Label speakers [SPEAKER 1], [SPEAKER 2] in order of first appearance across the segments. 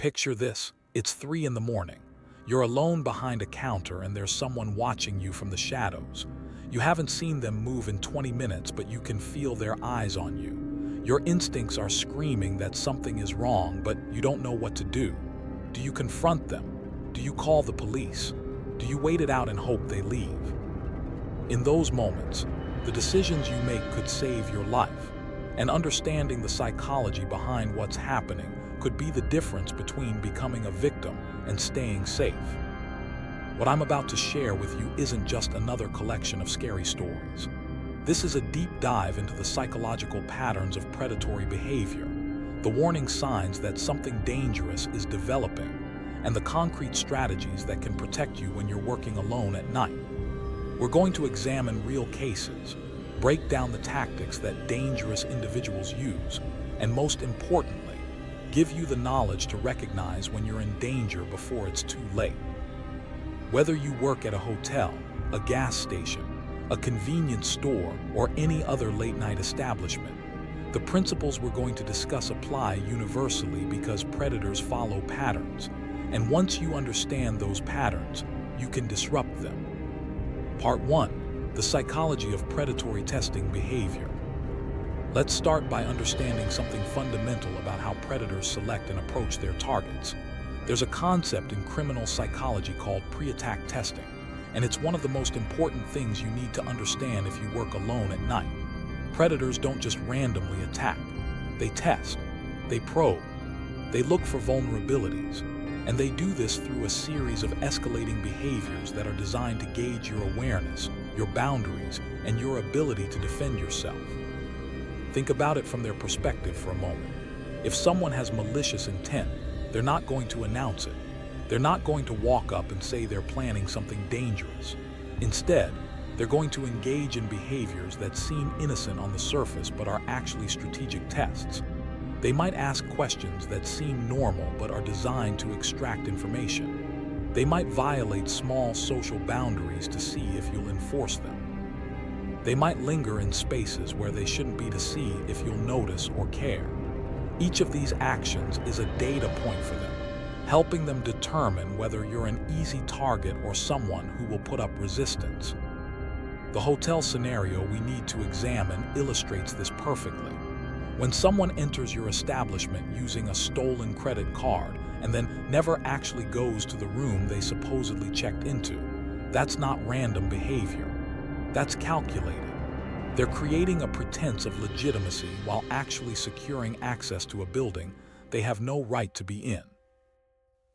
[SPEAKER 1] Picture this, it's 3 in the morning. You're alone behind a counter and there's someone watching you from the shadows. You haven't seen them move in 20 minutes, but you can feel their eyes on you. Your instincts are screaming that something is wrong, but you don't know what to do. Do you confront them? Do you call the police? Do you wait it out and hope they leave? In those moments, the decisions you make could save your life, and understanding the psychology behind what's happening could be the difference between becoming a victim and staying safe. What I'm about to share with you isn't just another collection of scary stories. This is a deep dive into the psychological patterns of predatory behavior, the warning signs that something dangerous is developing, and the concrete strategies that can protect you when you're working alone at night. We're going to examine real cases, break down the tactics that dangerous individuals use, and most importantly, give you the knowledge to recognize when you're in danger before it's too late. Whether you work at a hotel, a gas station, a convenience store, or any other late-night establishment, the principles we're going to discuss apply universally because predators follow patterns, and once you understand those patterns, you can disrupt them. Part 1. The psychology of predatory testing behavior. Let's start by understanding something fundamental about how predators select and approach their targets. There's a concept in criminal psychology called pre-attack testing, and it's one of the most important things you need to understand if you work alone at night. Predators don't just randomly attack. They test, they probe, they look for vulnerabilities, and they do this through a series of escalating behaviors that are designed to gauge your awareness, your boundaries, and your ability to defend yourself. Think about it from their perspective for a moment. If someone has malicious intent, they're not going to announce it. They're not going to walk up and say they're planning something dangerous. Instead, they're going to engage in behaviors that seem innocent on the surface but are actually strategic tests. They might ask questions that seem normal but are designed to extract information. They might violate small social boundaries to see if you'll enforce them. They might linger in spaces where they shouldn't be to see if you'll notice or care. Each of these actions is a data point for them, helping them determine whether you're an easy target or someone who will put up resistance. The hotel scenario we need to examine illustrates this perfectly. When someone enters your establishment using a stolen credit card and then never actually goes to the room they supposedly checked into, that's not random behavior. That's calculated. They're creating a pretense of legitimacy while actually securing access to a building they have no right to be in.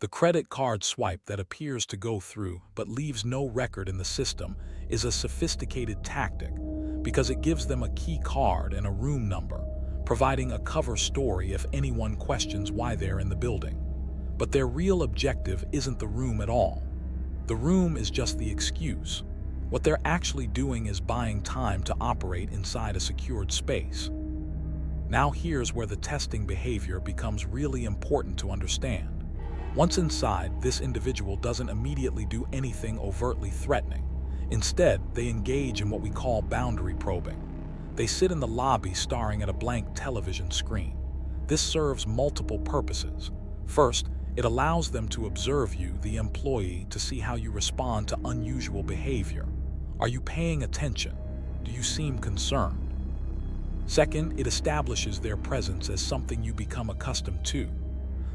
[SPEAKER 1] The credit card swipe that appears to go through but leaves no record in the system is a sophisticated tactic because it gives them a key card and a room number, providing a cover story if anyone questions why they're in the building. But their real objective isn't the room at all. The room is just the excuse. What they're actually doing is buying time to operate inside a secured space. Now here's where the testing behavior becomes really important to understand. Once inside, this individual doesn't immediately do anything overtly threatening. Instead, they engage in what we call boundary probing. They sit in the lobby staring at a blank television screen. This serves multiple purposes. First, it allows them to observe you, the employee, to see how you respond to unusual behavior. Are you paying attention? Do you seem concerned? Second, it establishes their presence as something you become accustomed to.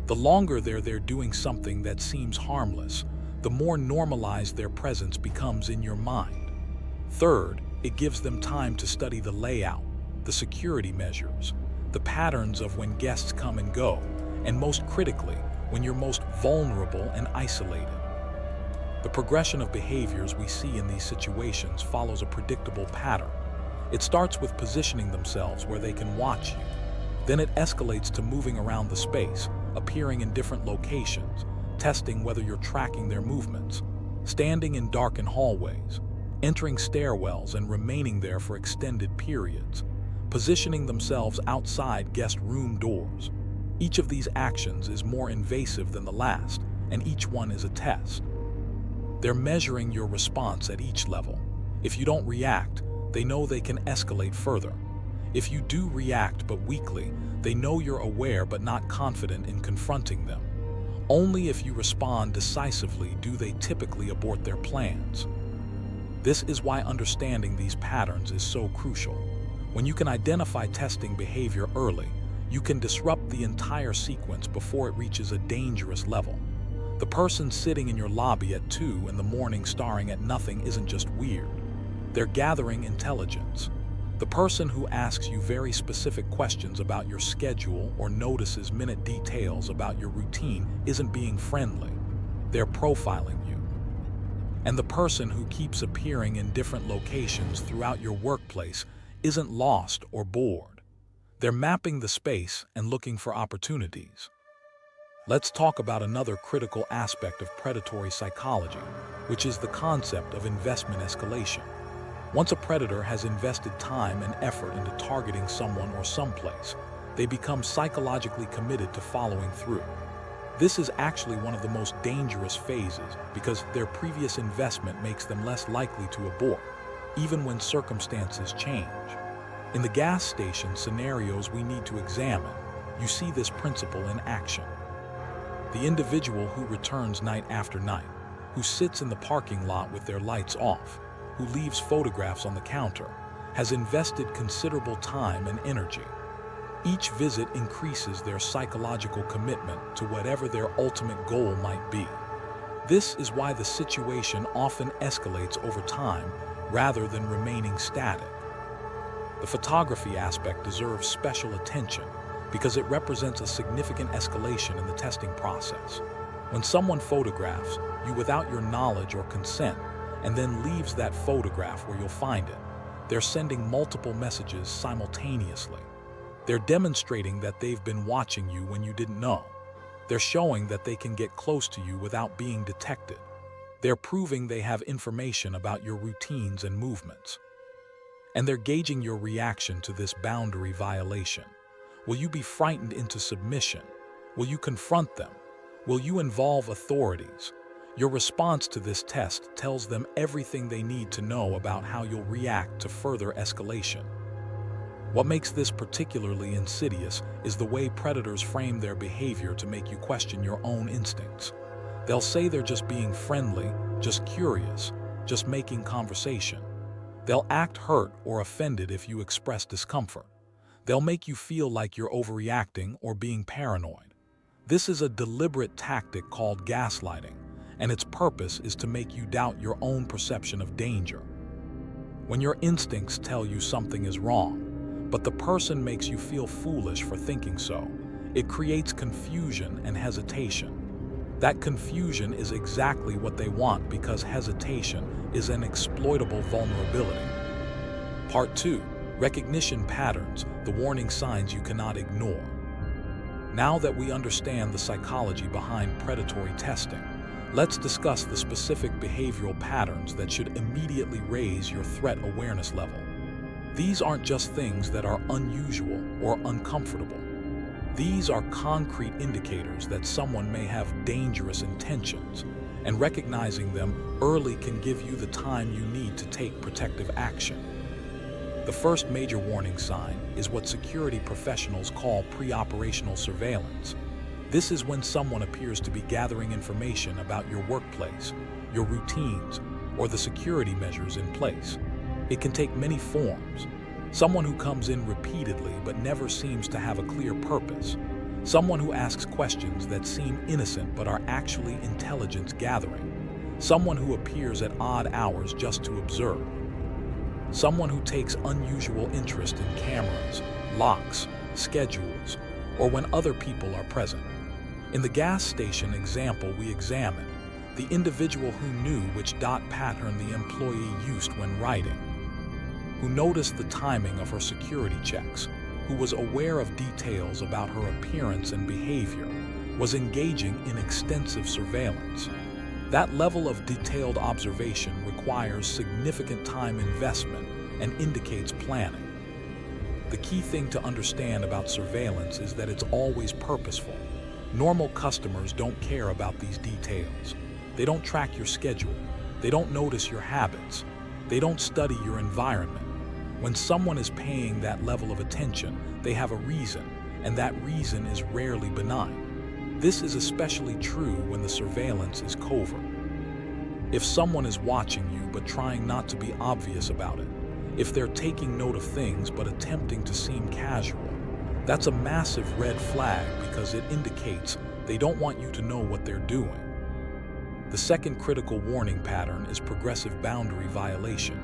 [SPEAKER 1] The longer they're there doing something that seems harmless, the more normalized their presence becomes in your mind. Third, it gives them time to study the layout, the security measures, the patterns of when guests come and go, and most critically, when you're most vulnerable and isolated. The progression of behaviors we see in these situations follows a predictable pattern. It starts with positioning themselves where they can watch you. Then it escalates to moving around the space, appearing in different locations, testing whether you're tracking their movements, standing in darkened hallways, entering stairwells and remaining there for extended periods, positioning themselves outside guest room doors. Each of these actions is more invasive than the last, and each one is a test. They're measuring your response at each level. If you don't react, they know they can escalate further. If you do react but weakly, they know you're aware but not confident in confronting them. Only if you respond decisively do they typically abort their plans. This is why understanding these patterns is so crucial. When you can identify testing behavior early, you can disrupt the entire sequence before it reaches a dangerous level. The person sitting in your lobby at 2 in the morning staring at nothing isn't just weird. They're gathering intelligence. The person who asks you very specific questions about your schedule or notices minute details about your routine isn't being friendly. They're profiling you. And the person who keeps appearing in different locations throughout your workplace isn't lost or bored. They're mapping the space and looking for opportunities. Let's talk about another critical aspect of predatory psychology, which is the concept of investment escalation. Once a predator has invested time and effort into targeting someone or someplace, they become psychologically committed to following through. This is actually one of the most dangerous phases because their previous investment makes them less likely to abort, even when circumstances change. In the gas station scenarios we need to examine, you see this principle in action. The individual who returns night after night, who sits in the parking lot with their lights off, who leaves photographs on the counter, has invested considerable time and energy. Each visit increases their psychological commitment to whatever their ultimate goal might be. This is why the situation often escalates over time rather than remaining static. The photography aspect deserves special attention because it represents a significant escalation in the testing process. When someone photographs you without your knowledge or consent and then leaves that photograph where you'll find it, they're sending multiple messages simultaneously. They're demonstrating that they've been watching you when you didn't know. They're showing that they can get close to you without being detected. They're proving they have information about your routines and movements. And they're gauging your reaction to this boundary violation. Will you be frightened into submission? Will you confront them? Will you involve authorities? Your response to this test tells them everything they need to know about how you'll react to further escalation. What makes this particularly insidious is the way predators frame their behavior to make you question your own instincts. They'll say they're just being friendly, just curious, just making conversation. They'll act hurt or offended if you express discomfort. They'll make you feel like you're overreacting or being paranoid. This is a deliberate tactic called gaslighting, and its purpose is to make you doubt your own perception of danger. When your instincts tell you something is wrong, but the person makes you feel foolish for thinking so, it creates confusion and hesitation. That confusion is exactly what they want because hesitation is an exploitable vulnerability. Part 2. Recognition patterns, the warning signs you cannot ignore. Now that we understand the psychology behind predatory testing, let's discuss the specific behavioral patterns that should immediately raise your threat awareness level. These aren't just things that are unusual or uncomfortable. These are concrete indicators that someone may have dangerous intentions, and recognizing them early can give you the time you need to take protective action. The first major warning sign is what security professionals call pre-operational surveillance. This is when someone appears to be gathering information about your workplace, your routines, or the security measures in place. It can take many forms. Someone who comes in repeatedly but never seems to have a clear purpose. Someone who asks questions that seem innocent but are actually intelligence gathering. Someone who appears at odd hours just to observe. Someone who takes unusual interest in cameras, locks, schedules, or when other people are present. In the gas station example we examined, the individual who knew which dot pattern the employee used when writing, who noticed the timing of her security checks, who was aware of details about her appearance and behavior, was engaging in extensive surveillance. That level of detailed observation requires significant time investment and indicates planning. The key thing to understand about surveillance is that it's always purposeful. Normal customers don't care about these details. They don't track your schedule. They don't notice your habits. They don't study your environment. When someone is paying that level of attention, they have a reason, and that reason is rarely benign. This is especially true when the surveillance is covert. If someone is watching you but trying not to be obvious about it, if they're taking note of things but attempting to seem casual, that's a massive red flag because it indicates they don't want you to know what they're doing. The second critical warning pattern is progressive boundary violation.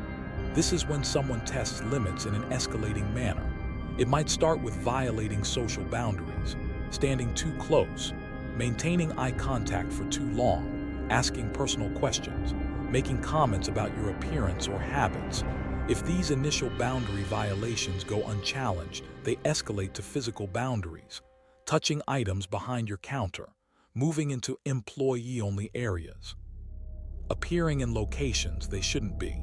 [SPEAKER 1] This is when someone tests limits in an escalating manner. It might start with violating social boundaries, standing too close, maintaining eye contact for too long, asking personal questions, making comments about your appearance or habits. If these initial boundary violations go unchallenged, they escalate to physical boundaries, touching items behind your counter, moving into employee-only areas, appearing in locations they shouldn't be.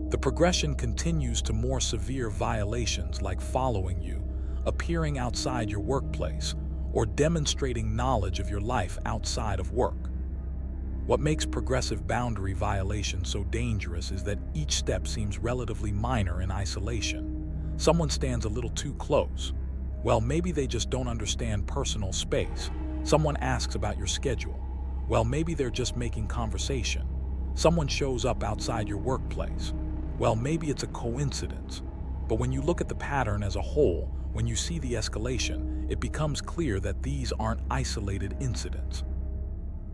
[SPEAKER 1] The progression continues to more severe violations like following you, appearing outside your workplace, or demonstrating knowledge of your life outside of work. What makes progressive boundary violation so dangerous is that each step seems relatively minor in isolation. Someone stands a little too close. Well, maybe they just don't understand personal space. Someone asks about your schedule. Well, maybe they're just making conversation. Someone shows up outside your workplace. Well, maybe it's a coincidence. But when you look at the pattern as a whole, when you see the escalation, it becomes clear that these aren't isolated incidents.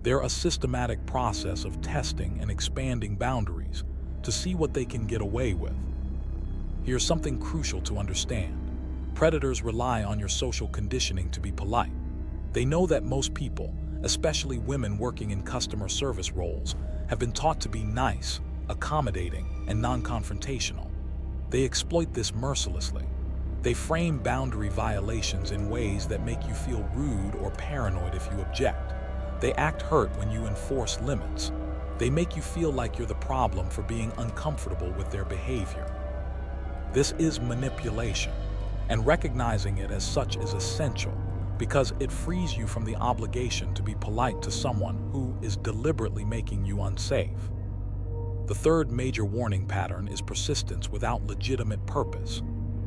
[SPEAKER 1] They're a systematic process of testing and expanding boundaries to see what they can get away with. Here's something crucial to understand. Predators rely on your social conditioning to be polite. They know that most people, especially women working in customer service roles, have been taught to be nice, accommodating, and non-confrontational. They exploit this mercilessly. They frame boundary violations in ways that make you feel rude or paranoid if you object. They act hurt when you enforce limits. They make you feel like you're the problem for being uncomfortable with their behavior. This is manipulation, and recognizing it as such is essential because it frees you from the obligation to be polite to someone who is deliberately making you unsafe. The third major warning pattern is persistence without legitimate purpose.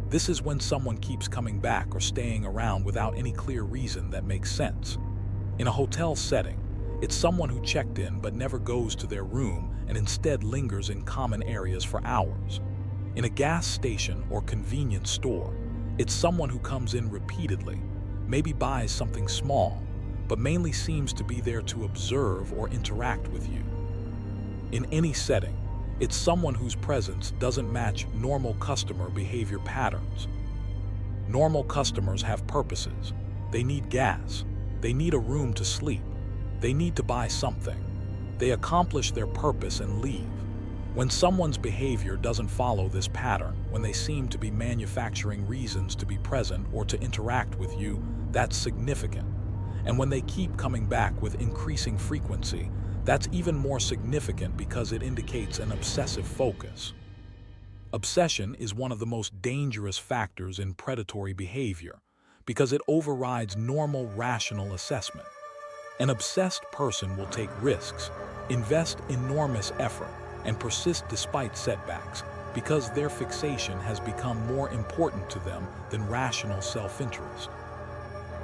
[SPEAKER 1] This is when someone keeps coming back or staying around without any clear reason that makes sense. In a hotel setting, it's someone who checked in but never goes to their room and instead lingers in common areas for hours. In a gas station or convenience store, it's someone who comes in repeatedly, maybe buys something small, but mainly seems to be there to observe or interact with you. In any setting, it's someone whose presence doesn't match normal customer behavior patterns. Normal customers have purposes. They need gas. They need a room to sleep. They need to buy something. They accomplish their purpose and leave. When someone's behavior doesn't follow this pattern, when they seem to be manufacturing reasons to be present or to interact with you, that's significant. And when they keep coming back with increasing frequency, that's even more significant because it indicates an obsessive focus. Obsession is one of the most dangerous factors in predatory behavior because it overrides normal rational assessment. An obsessed person will take risks, invest enormous effort, and persist despite setbacks because their fixation has become more important to them than rational self-interest.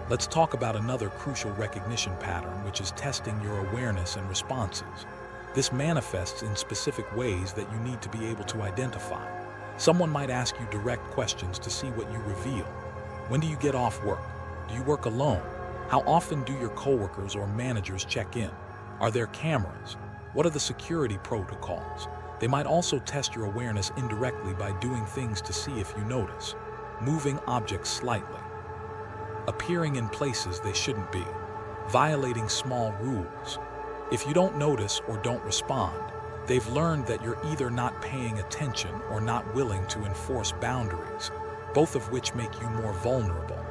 [SPEAKER 1] Let's talk about another crucial recognition pattern, which is testing your awareness and responses. This manifests in specific ways that you need to be able to identify. Someone might ask you direct questions to see what you reveal. When do you get off work? Do you work alone? How often do your coworkers or managers check in? Are there cameras? What are the security protocols? They might also test your awareness indirectly by doing things to see if you notice. Moving objects slightly. Appearing in places they shouldn't be. Violating small rules. If you don't notice or don't respond, they've learned that you're either not paying attention or not willing to enforce boundaries, both of which make you more vulnerable.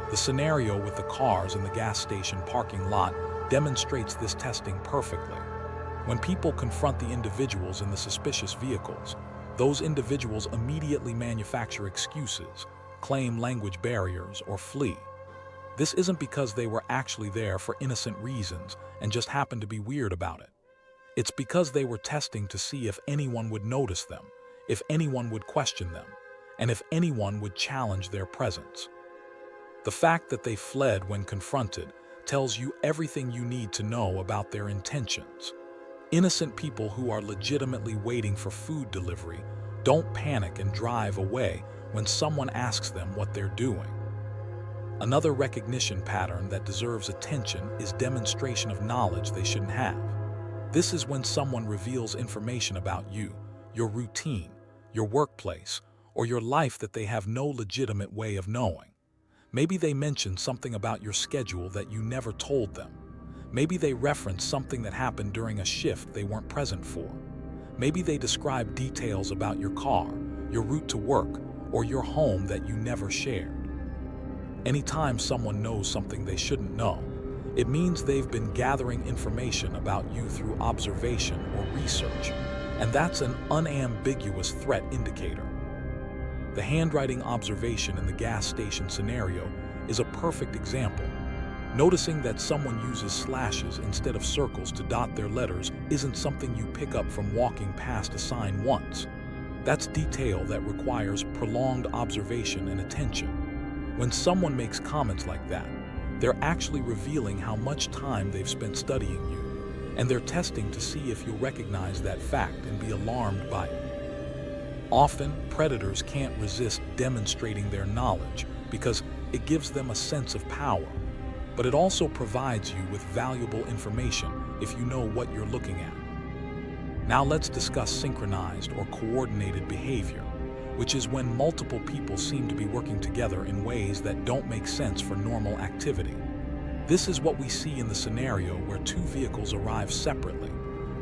[SPEAKER 1] The scenario with the cars in the gas station parking lot demonstrates this testing perfectly. When people confront the individuals in the suspicious vehicles, those individuals immediately manufacture excuses, claim language barriers, or flee. This isn't because they were actually there for innocent reasons and just happened to be weird about it. It's because they were testing to see if anyone would notice them, if anyone would question them, and if anyone would challenge their presence. The fact that they fled when confronted tells you everything you need to know about their intentions. Innocent people who are legitimately waiting for food delivery don't panic and drive away when someone asks them what they're doing. Another recognition pattern that deserves attention is demonstration of knowledge they shouldn't have. This is when someone reveals information about you, your routine, your workplace, or your life that they have no legitimate way of knowing. Maybe they mention something about your schedule that you never told them. Maybe they reference something that happened during a shift they weren't present for. Maybe they describe details about your car, your route to work, or your home that you never shared. Anytime someone knows something they shouldn't know, it means they've been gathering information about you through observation or research, and that's an unambiguous threat indicator. The handwriting observation in the gas station scenario is a perfect example. Noticing that someone uses slashes instead of circles to dot their letters isn't something you pick up from walking past a sign once. That's detail that requires prolonged observation and attention. When someone makes comments like that, they're actually revealing how much time they've spent studying you, and they're testing to see if you'll recognize that fact and be alarmed by it. Often, predators can't resist demonstrating their knowledge because it gives them a sense of power, but it also provides you with valuable information if you know what you're looking at. Now let's discuss synchronized or coordinated behavior, which is when multiple people seem to be working together in ways that don't make sense for normal activity. This is what we see in the scenario where two vehicles arrive separately,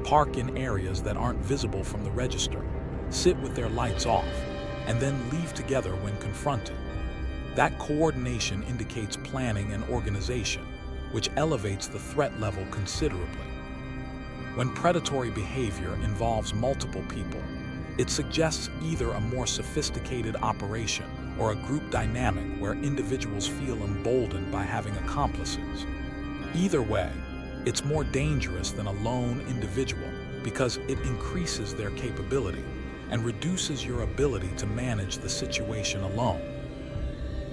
[SPEAKER 1] park in areas that aren't visible from the register, sit with their lights off, and then leave together when confronted. That coordination indicates planning and organization, which elevates the threat level considerably. When predatory behavior involves multiple people, it suggests either a more sophisticated operation or a group dynamic where individuals feel emboldened by having accomplices. Either way, it's more dangerous than a lone individual because it increases their capability and reduces your ability to manage the situation alone.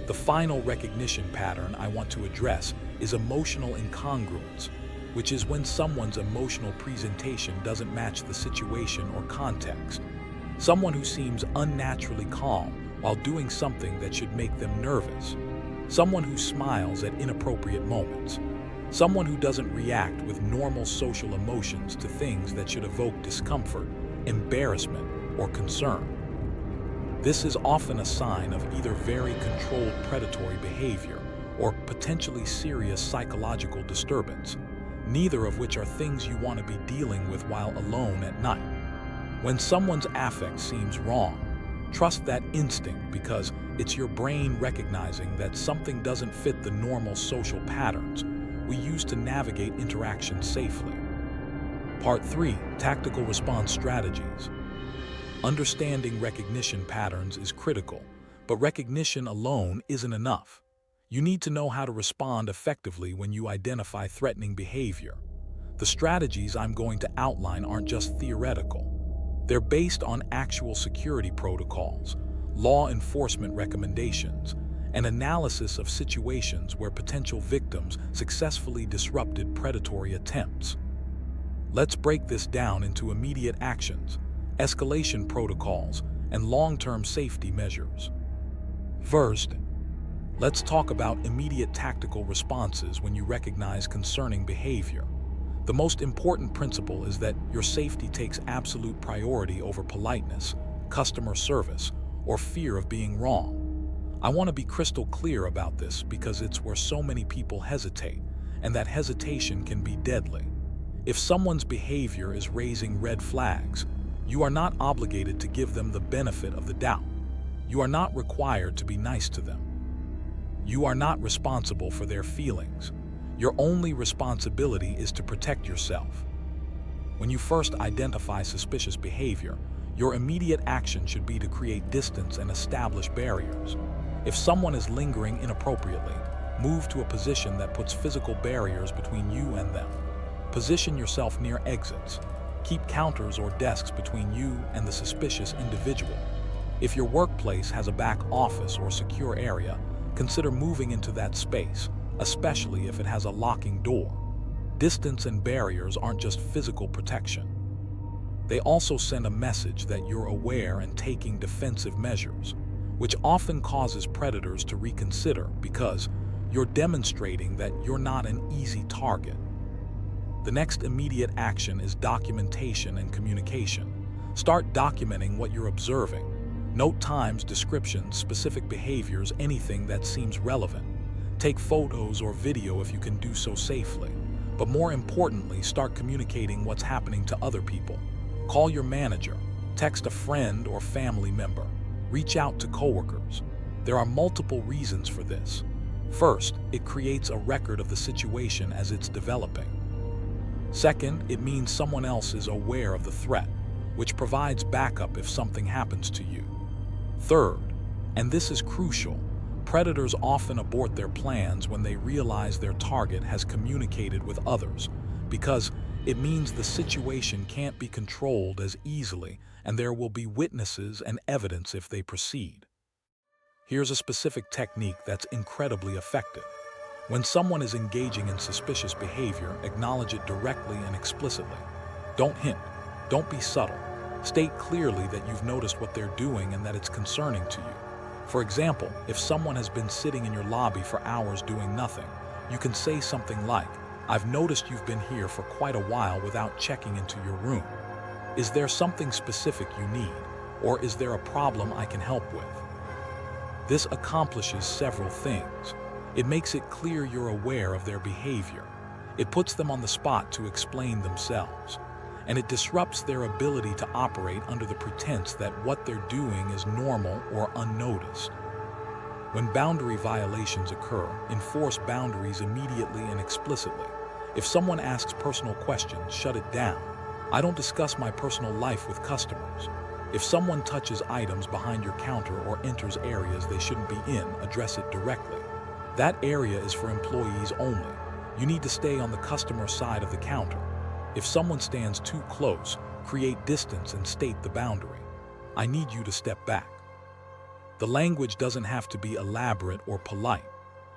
[SPEAKER 1] The final recognition pattern I want to address is emotional incongruence, which is when someone's emotional presentation doesn't match the situation or context. Someone who seems unnaturally calm while doing something that should make them nervous. Someone who smiles at inappropriate moments. Someone who doesn't react with normal social emotions to things that should evoke discomfort, embarrassment, or concern. This is often a sign of either very controlled predatory behavior or potentially serious psychological disturbance, neither of which are things you want to be dealing with while alone at night. When someone's affect seems wrong, trust that instinct because it's your brain recognizing that something doesn't fit the normal social patterns we use to navigate interactions safely. Part 3. Tactical response strategies. Understanding recognition patterns is critical, but recognition alone isn't enough. You need to know how to respond effectively when you identify threatening behavior. The strategies I'm going to outline aren't just theoretical. They're based on actual security protocols, law enforcement recommendations, and analysis of situations where potential victims successfully disrupted predatory attempts. Let's break this down into immediate actions, escalation protocols, and long-term safety measures. First, let's talk about immediate tactical responses when you recognize concerning behavior. The most important principle is that your safety takes absolute priority over politeness, customer service, or fear of being wrong. I want to be crystal clear about this because it's where so many people hesitate, and that hesitation can be deadly. If someone's behavior is raising red flags, you are not obligated to give them the benefit of the doubt. You are not required to be nice to them. You are not responsible for their feelings. Your only responsibility is to protect yourself. When you first identify suspicious behavior, your immediate action should be to create distance and establish barriers. If someone is lingering inappropriately, move to a position that puts physical barriers between you and them. Position yourself near exits. Keep counters or desks between you and the suspicious individual. If your workplace has a back office or secure area, consider moving into that space, especially if it has a locking door. Distance and barriers aren't just physical protection. They also send a message that you're aware and taking defensive measures, which often causes predators to reconsider because you're demonstrating that you're not an easy target. The next immediate action is documentation and communication. Start documenting what you're observing. Note times, descriptions, specific behaviors, anything that seems relevant. Take photos or video if you can do so safely. But more importantly, start communicating what's happening to other people. Call your manager, text a friend or family member, reach out to coworkers. There are multiple reasons for this. First, it creates a record of the situation as it's developing. Second, it means someone else is aware of the threat, which provides backup if something happens to you. Third, and this is crucial, predators often abort their plans when they realize their target has communicated with others, because it means the situation can't be controlled as easily and there will be witnesses and evidence if they proceed. Here's a specific technique that's incredibly effective. When someone is engaging in suspicious behavior, acknowledge it directly and explicitly. Don't hint. Don't be subtle. State clearly that you've noticed what they're doing and that it's concerning to you. For example, if someone has been sitting in your lobby for hours doing nothing, you can say something like, "I've noticed you've been here for quite a while without checking into your room. Is there something specific you need, or is there a problem I can help with?" This accomplishes several things. It makes it clear you're aware of their behavior. It puts them on the spot to explain themselves. And it disrupts their ability to operate under the pretense that what they're doing is normal or unnoticed. When boundary violations occur, enforce boundaries immediately and explicitly. If someone asks personal questions, shut it down. I don't discuss my personal life with customers. If someone touches items behind your counter or enters areas they shouldn't be in, address it directly. That area is for employees only. You need to stay on the customer side of the counter. If someone stands too close, create distance and state the boundary. I need you to step back. The language doesn't have to be elaborate or polite.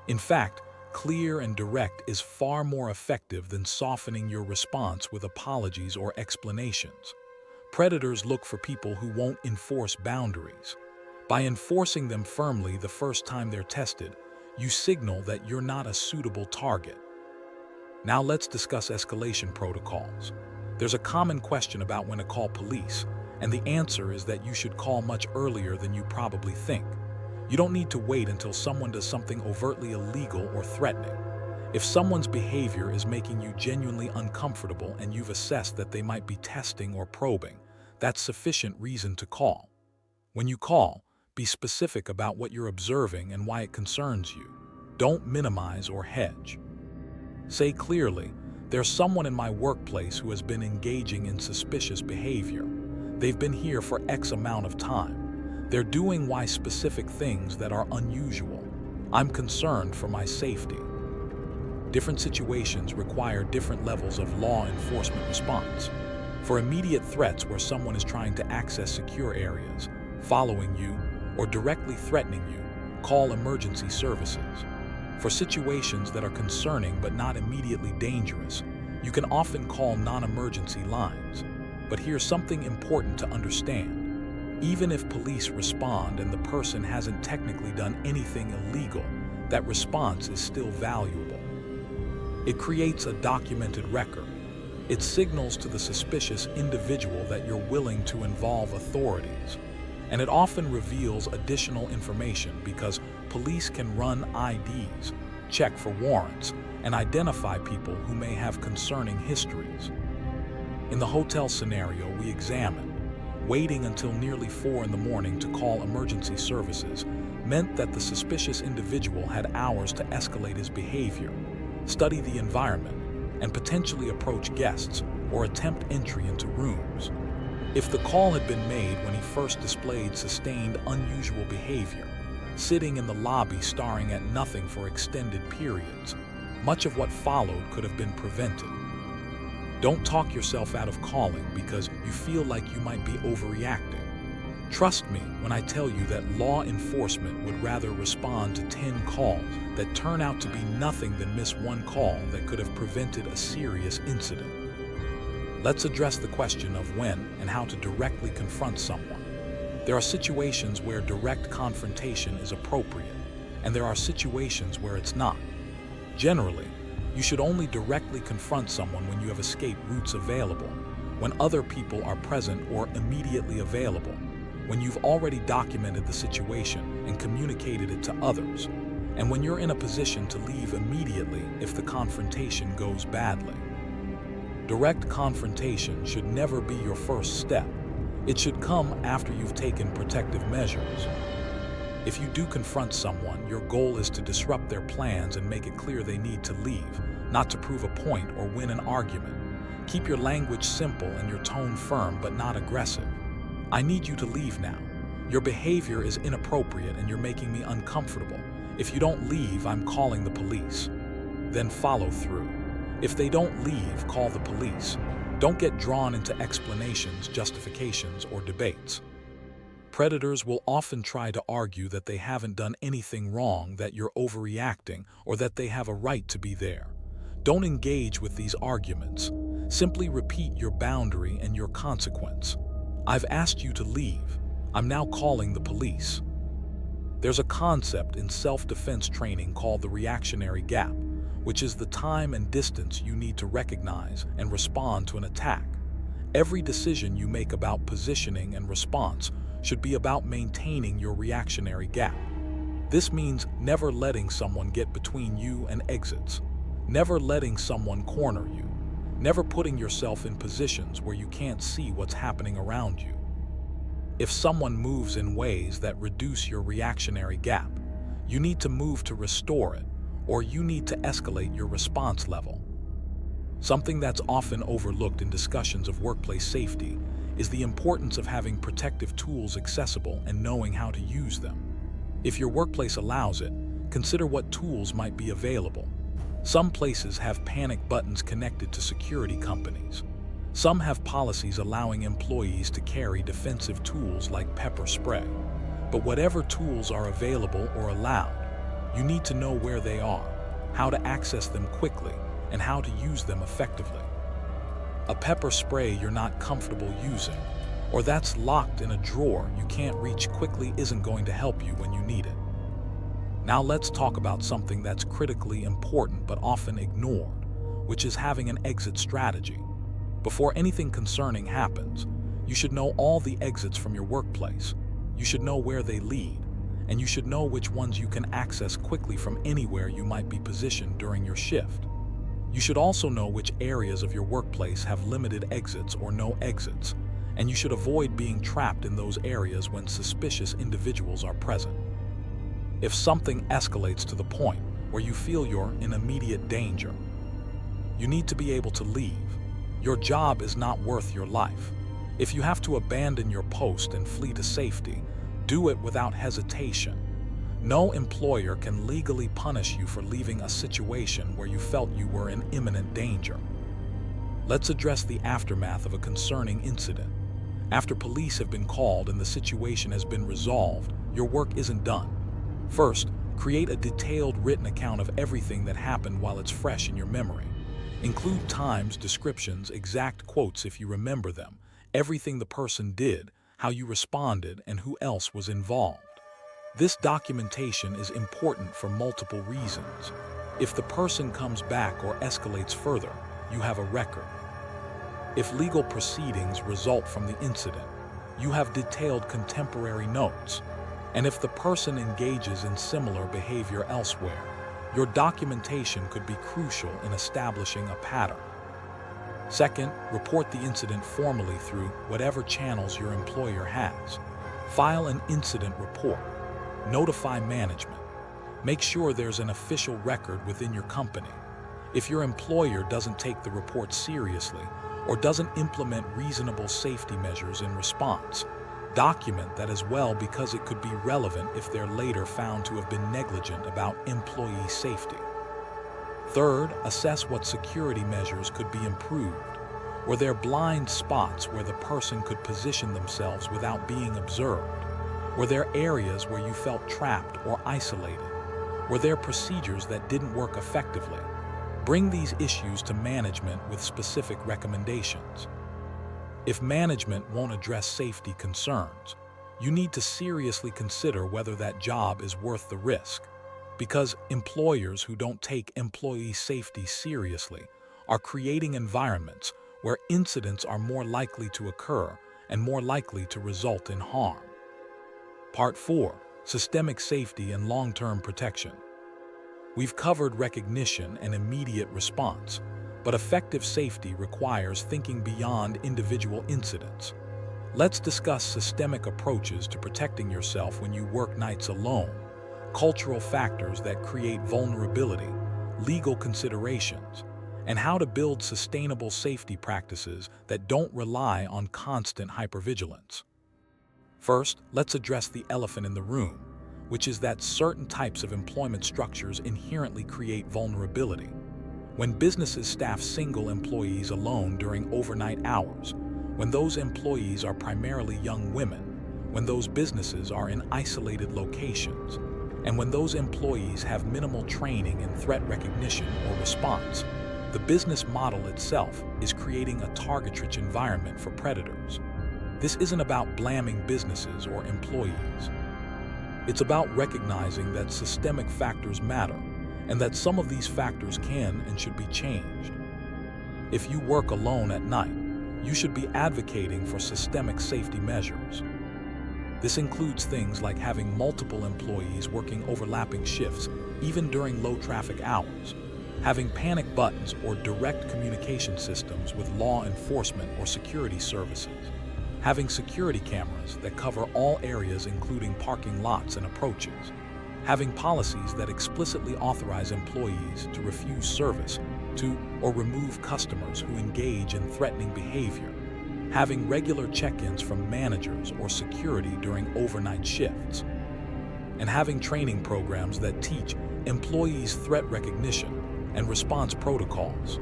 [SPEAKER 1] In fact, clear and direct is far more effective than softening your response with apologies or explanations. Predators look for people who won't enforce boundaries. By enforcing them firmly the first time they're tested, you signal that you're not a suitable target. Now let's discuss escalation protocols. There's a common question about when to call police, and the answer is that you should call much earlier than you probably think. You don't need to wait until someone does something overtly illegal or threatening. If someone's behavior is making you genuinely uncomfortable and you've assessed that they might be testing or probing, that's sufficient reason to call. When you call, be specific about what you're observing and why it concerns you. Don't minimize or hedge. Say clearly, "There's someone in my workplace who has been engaging in suspicious behavior. They've been here for X amount of time. They're doing Y specific things that are unusual. I'm concerned for my safety." Different situations require different levels of law enforcement response. For immediate threats where someone is trying to access secure areas, following you, or directly threatening you, call emergency services. For situations that are concerning but not immediately dangerous, you can often call non-emergency lines. But here's something important to understand. Even if police respond and the person hasn't technically done anything illegal, that response is still valuable. It creates a documented record. It signals to the suspicious individual that you're willing to involve authorities. And it often reveals additional information because police can run IDs, check for warrants, and identify people who may have concerning histories. In the hotel scenario we examined, waiting until nearly 4 in the morning to call emergency services meant that the suspicious individual had hours to escalate his behavior, study the environment, and potentially approach guests or attempt entry into rooms. If the call had been made when he first displayed sustained unusual behavior, sitting in the lobby staring at nothing for extended periods, much of what followed could have been prevented. Don't talk yourself out of calling because you feel like you might be overreacting. Trust me when I tell you that law enforcement would rather respond to 10 calls that turn out to be nothing than miss one call that could have prevented a serious incident. Let's address the question of when and how to directly confront someone. There are situations where direct confrontation is appropriate, and there are situations where it's not. Generally, you should only directly confront someone when you have escape routes available, when other people are present or immediately available, when you've already documented the situation and communicated it to others, and when you're in a position to leave immediately if the confrontation goes badly. Direct confrontation should never be your first step. It should come after you've taken protective measures. If you do confront someone, your goal is to disrupt their plans and make it clear they need to leave, not to prove a point or win an argument. Keep your language simple and your tone firm but not aggressive. I need you to leave now. Your behavior is inappropriate and you're making me uncomfortable. If you don't leave, I'm calling the police. Then follow through. If they don't leave, call the police. Don't get drawn into explanations, justifications, or debates. Predators will often try to argue that they haven't done anything wrong, that you're overreacting, or that they have a right to be there. Don't engage with these arguments. Simply repeat your boundary and your consequence. I've asked you to leave. I'm now calling the police. There's a concept in self-defense training called the reactionary gap, which is the time and distance you need to recognize and respond to an attack. Every decision you make about positioning and response should be about maintaining your reactionary gap. This means never letting someone get between you and exits, never letting someone corner you, never putting yourself in positions where you can't see what's happening around you. If someone moves in ways that reduce your reactionary gap, you need to move to restore it, or you need to escalate your response level. Something that's often overlooked in discussions of workplace safety is the importance of having protective tools accessible and knowing how to use them. If your workplace allows it, consider what tools might be available. Some places have panic buttons connected to security companies. Some have policies allowing employees to carry defensive tools like pepper spray. But whatever tools are available or allowed, you need to know where they are, how to access them quickly, and how to use them effectively. A pepper spray you're not comfortable using, or that's locked in a drawer you can't reach quickly, isn't going to help you when you need it. Now let's talk about something that's critically important but often ignored, which is having an exit strategy. Before anything concerning happens, you should know all the exits from your workplace. You should know where they lead, and you should know which ones you can access quickly from anywhere you might be positioned during your shift. You should also know which areas of your workplace have limited exits or no exits, and you should avoid being trapped in those areas when suspicious individuals are present. If something escalates to the point where you feel you're in immediate danger, you need to be able to leave. Your job is not worth your life. If you have to abandon your post and flee to safety, do it without hesitation. No employer can legally punish you for leaving a situation where you felt you were in imminent danger. Let's address the aftermath of a concerning incident. After police have been called and the situation has been resolved, your work isn't done. First, create a detailed written account of everything that happened while it's fresh in your memory. Include times, descriptions, exact quotes if you remember them, everything the person did, how you responded, and who else was involved. This documentation is important for multiple reasons. If the person comes back or escalates further, you have a record. If legal proceedings result from the incident, you have detailed contemporary notes. And if the person engages in similar behavior elsewhere, your documentation could be crucial in establishing a pattern. Second, report the incident formally through whatever channels your employer has. File an incident report. Notify management. Make sure there's an official record within your company. If your employer doesn't take the report seriously or doesn't implement reasonable safety measures in response, document that as well, because it could be relevant if they're later found to have been negligent about employee safety. Third, assess what security measures could be improved. Were there blind spots where the person could position themselves without being observed? Were there areas where you felt trapped or isolated? Were there procedures that didn't work effectively? Bring these issues to management with specific recommendations. If management won't address safety concerns, you need to seriously consider whether that job is worth the risk, because employers who don't take employee safety seriously are creating environments where incidents are more likely to occur and more likely to result in harm. Part 4. Systemic safety and long-term protection. We've covered recognition and immediate response, but effective safety requires thinking beyond individual incidents. Let's discuss systemic approaches to protecting yourself when you work nights alone, cultural factors that create vulnerability, legal considerations, and how to build sustainable safety practices that don't rely on constant hypervigilance. First, let's address the elephant in the room, which is that certain types of employment structures inherently create vulnerability. When businesses staff single employees alone during overnight hours, when those employees are primarily young women, when those businesses are in isolated locations, and when those employees have minimal training in threat recognition or response, the business model itself is creating a target-rich environment for predators. This isn't about blaming businesses or employees. It's about recognizing that systemic factors matter and that some of these factors can and should be changed. If you work alone at night, you should be advocating for systemic safety measures. This includes things like having multiple employees working overlapping shifts, even during low traffic hours, having panic buttons or direct communication systems with law enforcement or security services, having security cameras that cover all areas including parking lots and approaches, having policies that explicitly authorize employees to refuse service to or remove customers who engage in threatening behavior, having regular check-ins from managers or security during overnight shifts, and having training programs that teach employees threat recognition and response protocols.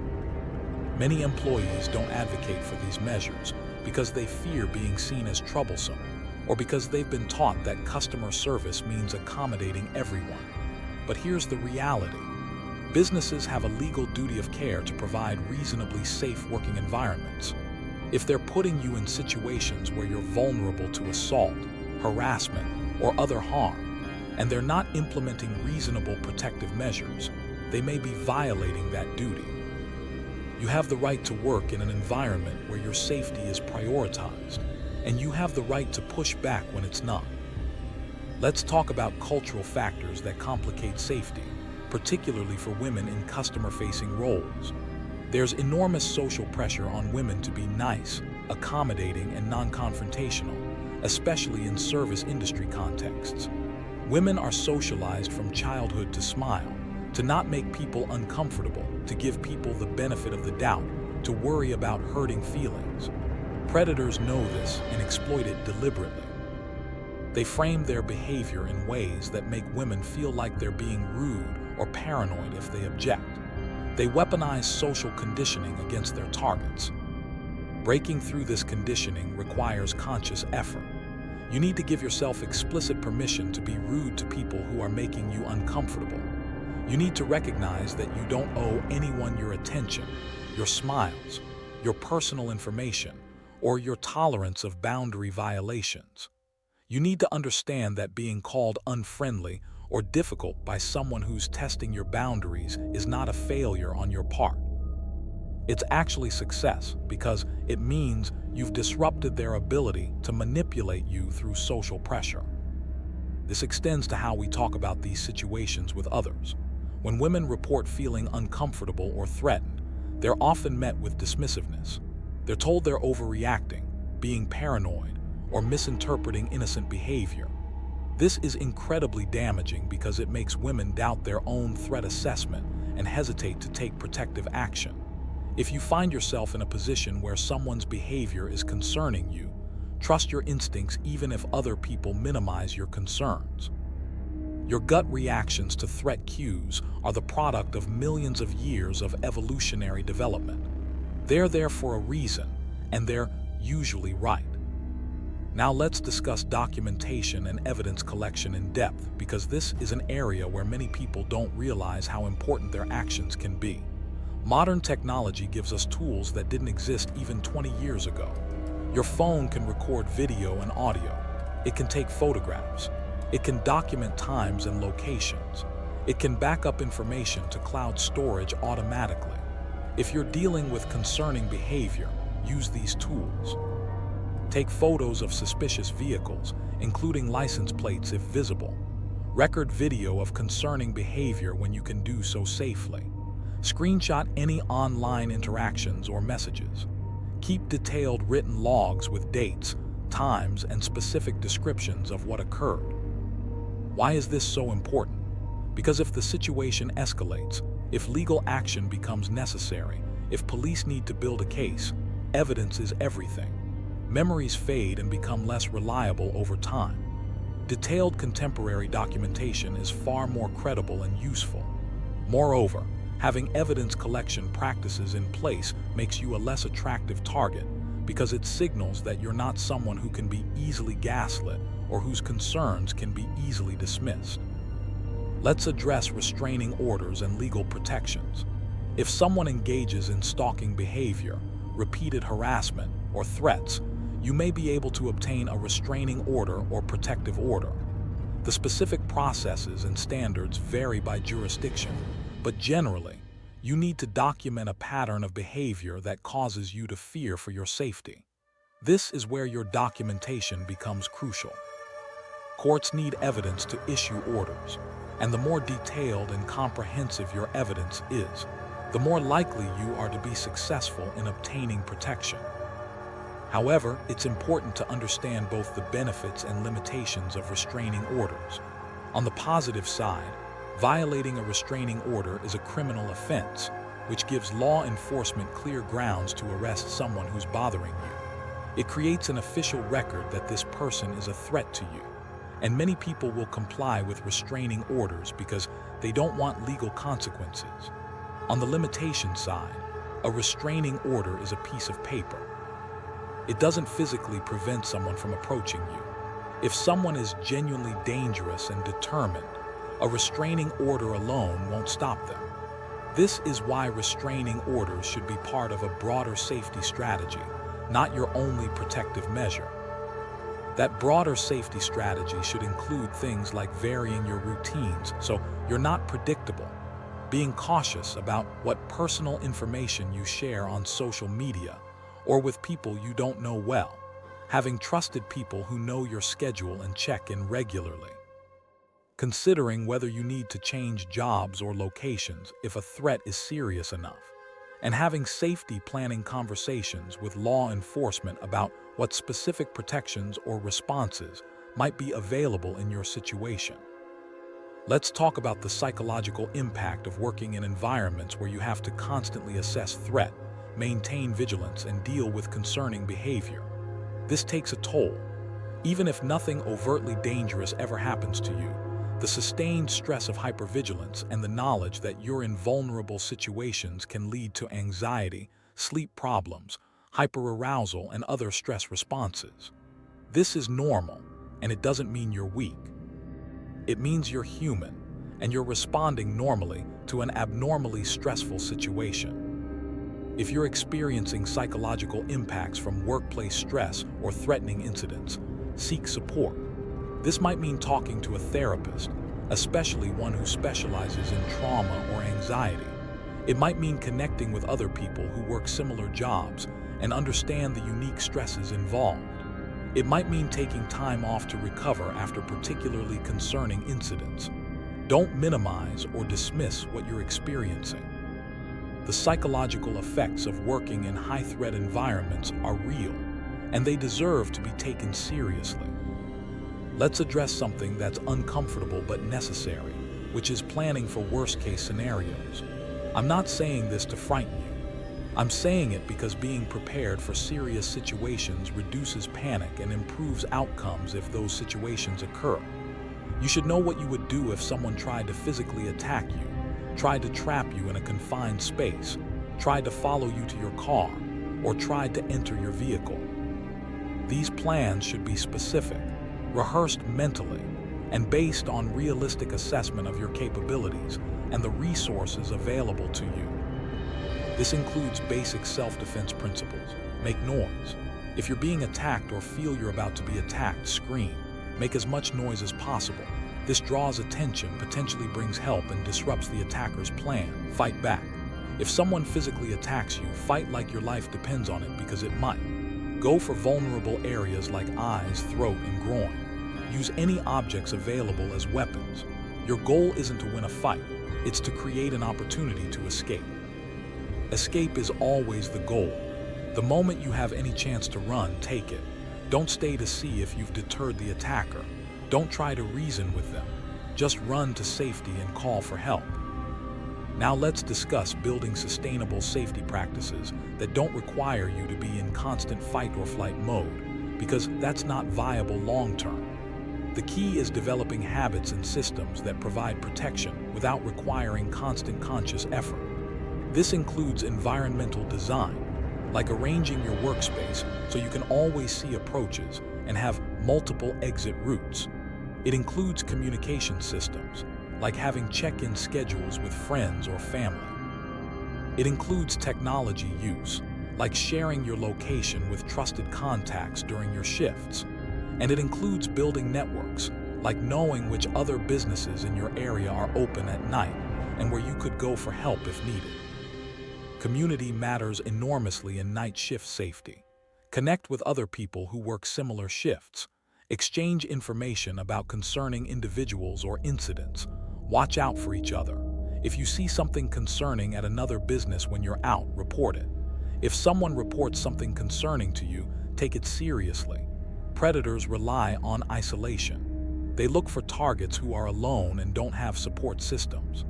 [SPEAKER 1] Many employees don't advocate for these measures because they fear being seen as troublesome, or because they've been taught that customer service means accommodating everyone. But here's the reality. Businesses have a legal duty of care to provide reasonably safe working environments. If they're putting you in situations where you're vulnerable to assault, harassment, or other harm, and they're not implementing reasonable protective measures, they may be violating that duty. You have the right to work in an environment where your safety is prioritized, and you have the right to push back when it's not. Let's talk about cultural factors that complicate safety, particularly for women in customer-facing roles. There's enormous social pressure on women to be nice, accommodating, and non-confrontational, especially in service industry contexts. Women are socialized from childhood to smile, to not make people uncomfortable, to give people the benefit of the doubt, to worry about hurting feelings. Predators know this and exploit it deliberately. They frame their behavior in ways that make women feel like they're being rude or paranoid if they object. They weaponize social conditioning against their targets. Breaking through this conditioning requires conscious effort. You need to give yourself explicit permission to be rude to people who are making you uncomfortable. You need to recognize that you don't owe anyone your attention, your smiles, your personal information, or your tolerance of boundary violations. You need to understand that being called unfriendly or difficult by someone who's testing your boundaries is not a failure on your part. It's actually success because it means you've disrupted their ability to manipulate you through social pressure. This extends to how we talk about these situations with others. When women report feeling uncomfortable or threatened, they're often met with dismissiveness. They're told they're overreacting, being paranoid, or misinterpreting innocent behavior. This is incredibly damaging because it makes women doubt their own threat assessment and hesitate to take protective action. If you find yourself in a position where someone's behavior is concerning you, trust your instincts even if other people minimize your concerns. Your gut reactions to threat cues are the product of millions of years of evolutionary development. They're there for a reason, and they're usually right. Now let's discuss documentation and evidence collection in depth, because this is an area where many people don't realize how important their actions can be. Modern technology gives us tools that didn't exist even 20 years ago. Your phone can record video and audio. It can take photographs. It can document times and locations. It can back up information to cloud storage automatically. If you're dealing with concerning behavior, use these tools. Take photos of suspicious vehicles, including license plates if visible. Record video of concerning behavior when you can do so safely. Screenshot any online interactions or messages. Keep detailed written logs with dates, times, and specific descriptions of what occurred. Why is this so important? Because if the situation escalates, if legal action becomes necessary, if police need to build a case, evidence is everything. Memories fade and become less reliable over time. Detailed contemporary documentation is far more credible and useful. Moreover, having evidence collection practices in place makes you a less attractive target, because it signals that you're not someone who can be easily gaslit or whose concerns can be easily dismissed. Let's address restraining orders and legal protections. If someone engages in stalking behavior, repeated harassment, or threats, you may be able to obtain a restraining order or protective order. The specific processes and standards vary by jurisdiction, but generally, you need to document a pattern of behavior that causes you to fear for your safety. This is where your documentation becomes crucial. Courts need evidence to issue orders, and the more detailed and comprehensive your evidence is, the more likely you are to be successful in obtaining protection. However, it's important to understand both the benefits and limitations of restraining orders. On the positive side, violating a restraining order is a criminal offense, which gives law enforcement clear grounds to arrest someone who's bothering you. It creates an official record that this person is a threat to you, and many people will comply with restraining orders because they don't want legal consequences. On the limitation side, a restraining order is a piece of paper. It doesn't physically prevent someone from approaching you. If someone is genuinely dangerous and determined, a restraining order alone won't stop them. This is why restraining orders should be part of a broader safety strategy, not your only protective measure. That broader safety strategy should include things like varying your routines so you're not predictable, being cautious about what personal information you share on social media or with people you don't know well, having trusted people who know your schedule and check in regularly. Considering whether you need to change jobs or locations if a threat is serious enough, and having safety planning conversations with law enforcement about what specific protections or responses might be available in your situation. Let's talk about the psychological impact of working in environments where you have to constantly assess threat, maintain vigilance, and deal with concerning behavior. This takes a toll. Even if nothing overtly dangerous ever happens to you, the sustained stress of hypervigilance and the knowledge that you're in vulnerable situations can lead to anxiety, sleep problems, hyperarousal, and other stress responses. This is normal, and it doesn't mean you're weak. It means you're human, and you're responding normally to an abnormally stressful situation. If you're experiencing psychological impacts from workplace stress or threatening incidents, seek support. This might mean talking to a therapist, especially one who specializes in trauma or anxiety. It might mean connecting with other people who work similar jobs and understand the unique stresses involved. It might mean taking time off to recover after particularly concerning incidents. Don't minimize or dismiss what you're experiencing. The psychological effects of working in high-threat environments are real, and they deserve to be taken seriously. Let's address something that's uncomfortable but necessary, which is planning for worst-case scenarios. I'm not saying this to frighten you. I'm saying it because being prepared for serious situations reduces panic and improves outcomes if those situations occur. You should know what you would do if someone tried to physically attack you, tried to trap you in a confined space, tried to follow you to your car, or tried to enter your vehicle. These plans should be specific, rehearsed mentally, and based on realistic assessment of your capabilities and the resources available to you. This includes basic self-defense principles. Make noise. If you're being attacked or feel you're about to be attacked, scream. Make as much noise as possible. This draws attention, potentially brings help, and disrupts the attacker's plan. Fight back. If someone physically attacks you, fight like your life depends on it, because it might. Go for vulnerable areas like eyes, throat, and groin. Use any objects available as weapons. Your goal isn't to win a fight, it's to create an opportunity to escape. Escape is always the goal. The moment you have any chance to run, take it. Don't stay to see if you've deterred the attacker. Don't try to reason with them. Just run to safety and call for help. Now let's discuss building sustainable safety practices that don't require you to be in constant fight or flight mode, because that's not viable long-term. The key is developing habits and systems that provide protection without requiring constant conscious effort. This includes environmental design, like arranging your workspace so you can always see approaches and have multiple exit routes. It includes communication systems, like having check-in schedules with friends or family. It includes technology use, like sharing your location with trusted contacts during your shifts. And it includes building networks, like knowing which other businesses in your area are open at night and where you could go for help if needed. Community matters enormously in night shift safety. Connect with other people who work similar shifts. Exchange information about concerning individuals or incidents. Watch out for each other. If you see something concerning at another business when you're out, report it. If someone reports something concerning to you, take it seriously. Predators rely on isolation. They look for targets who are alone and don't have support systems.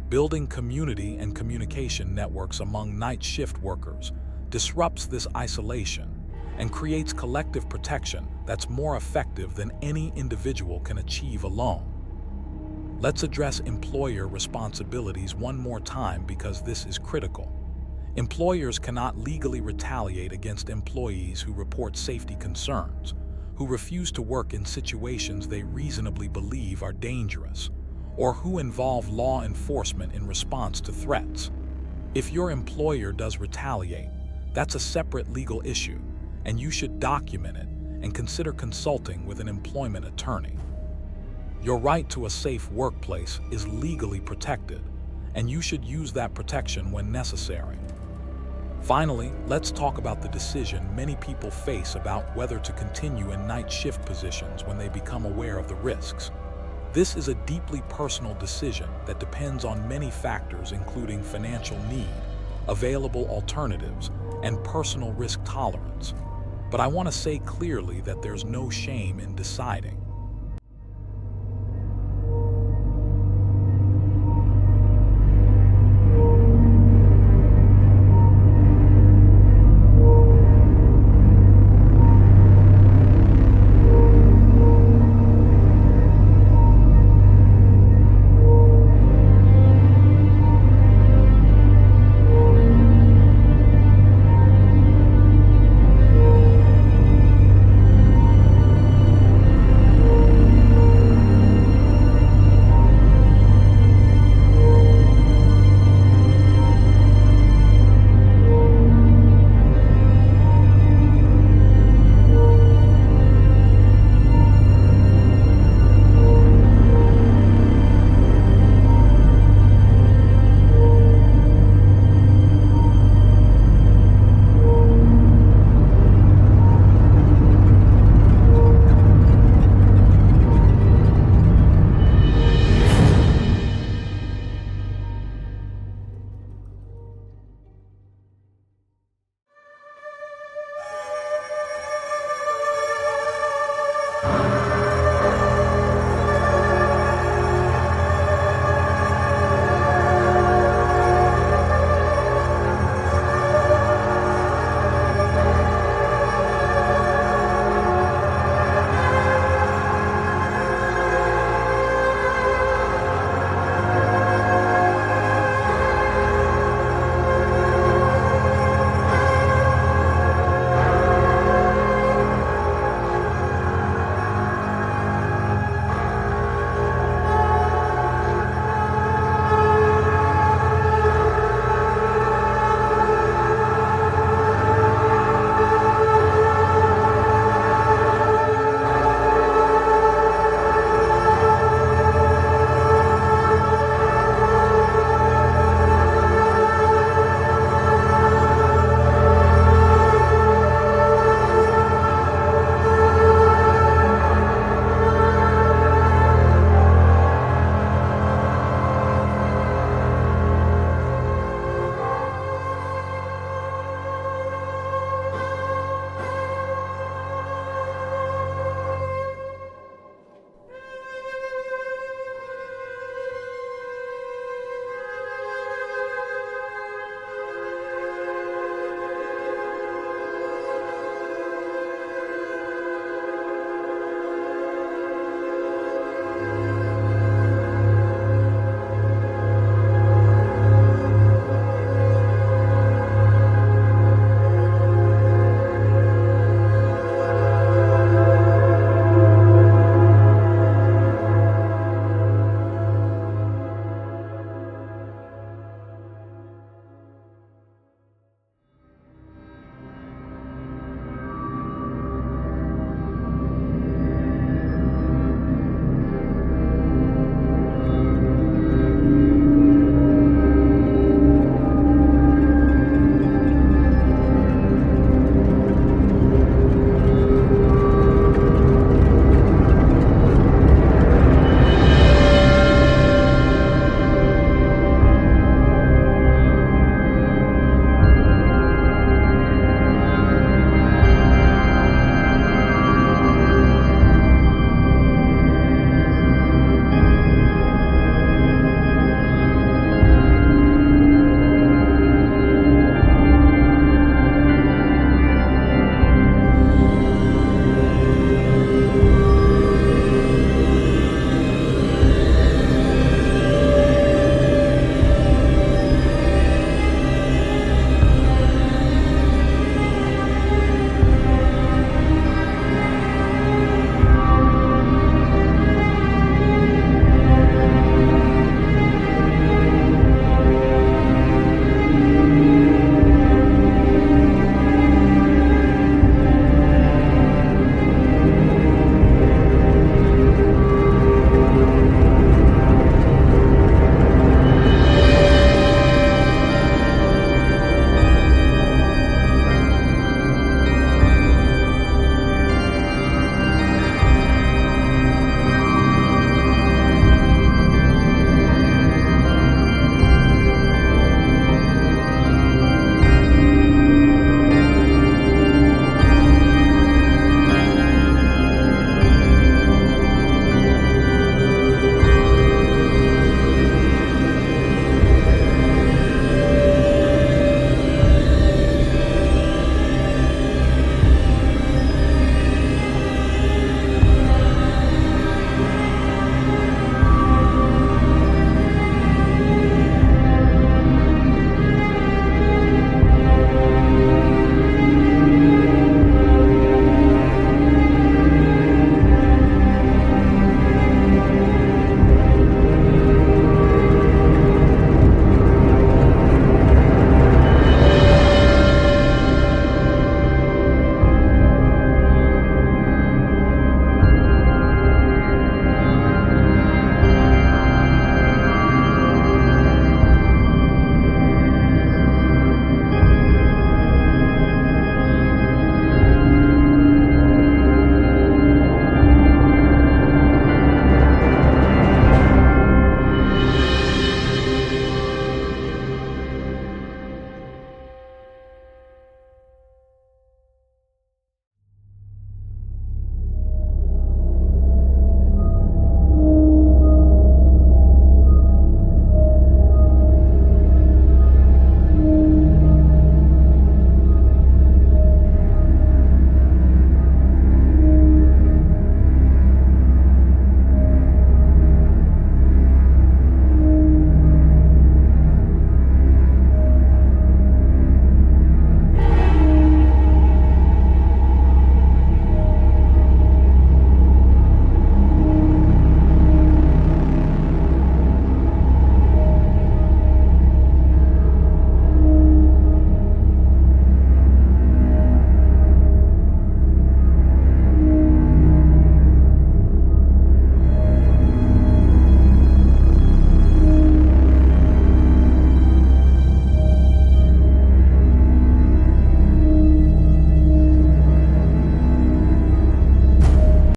[SPEAKER 1] Building community and communication networks among night shift workers disrupts this isolation and creates collective protection that's more effective than any individual can achieve alone. Let's address employer responsibilities one more time, because this is critical. Employers cannot legally retaliate against employees who report safety concerns, who refuse to work in situations they reasonably believe are dangerous, or who involve law enforcement in response to threats. If your employer does retaliate, that's a separate legal issue, and you should document it and consider consulting with an employment attorney. Your right to a safe workplace is legally protected, and you should use that protection when necessary. Finally, let's talk about the decision many people face about whether to continue in night shift positions when they become aware of the risks. This is a deeply personal decision that depends on many factors, including financial need, available alternatives, and personal risk tolerance. But I want to say clearly that there's no shame in deciding.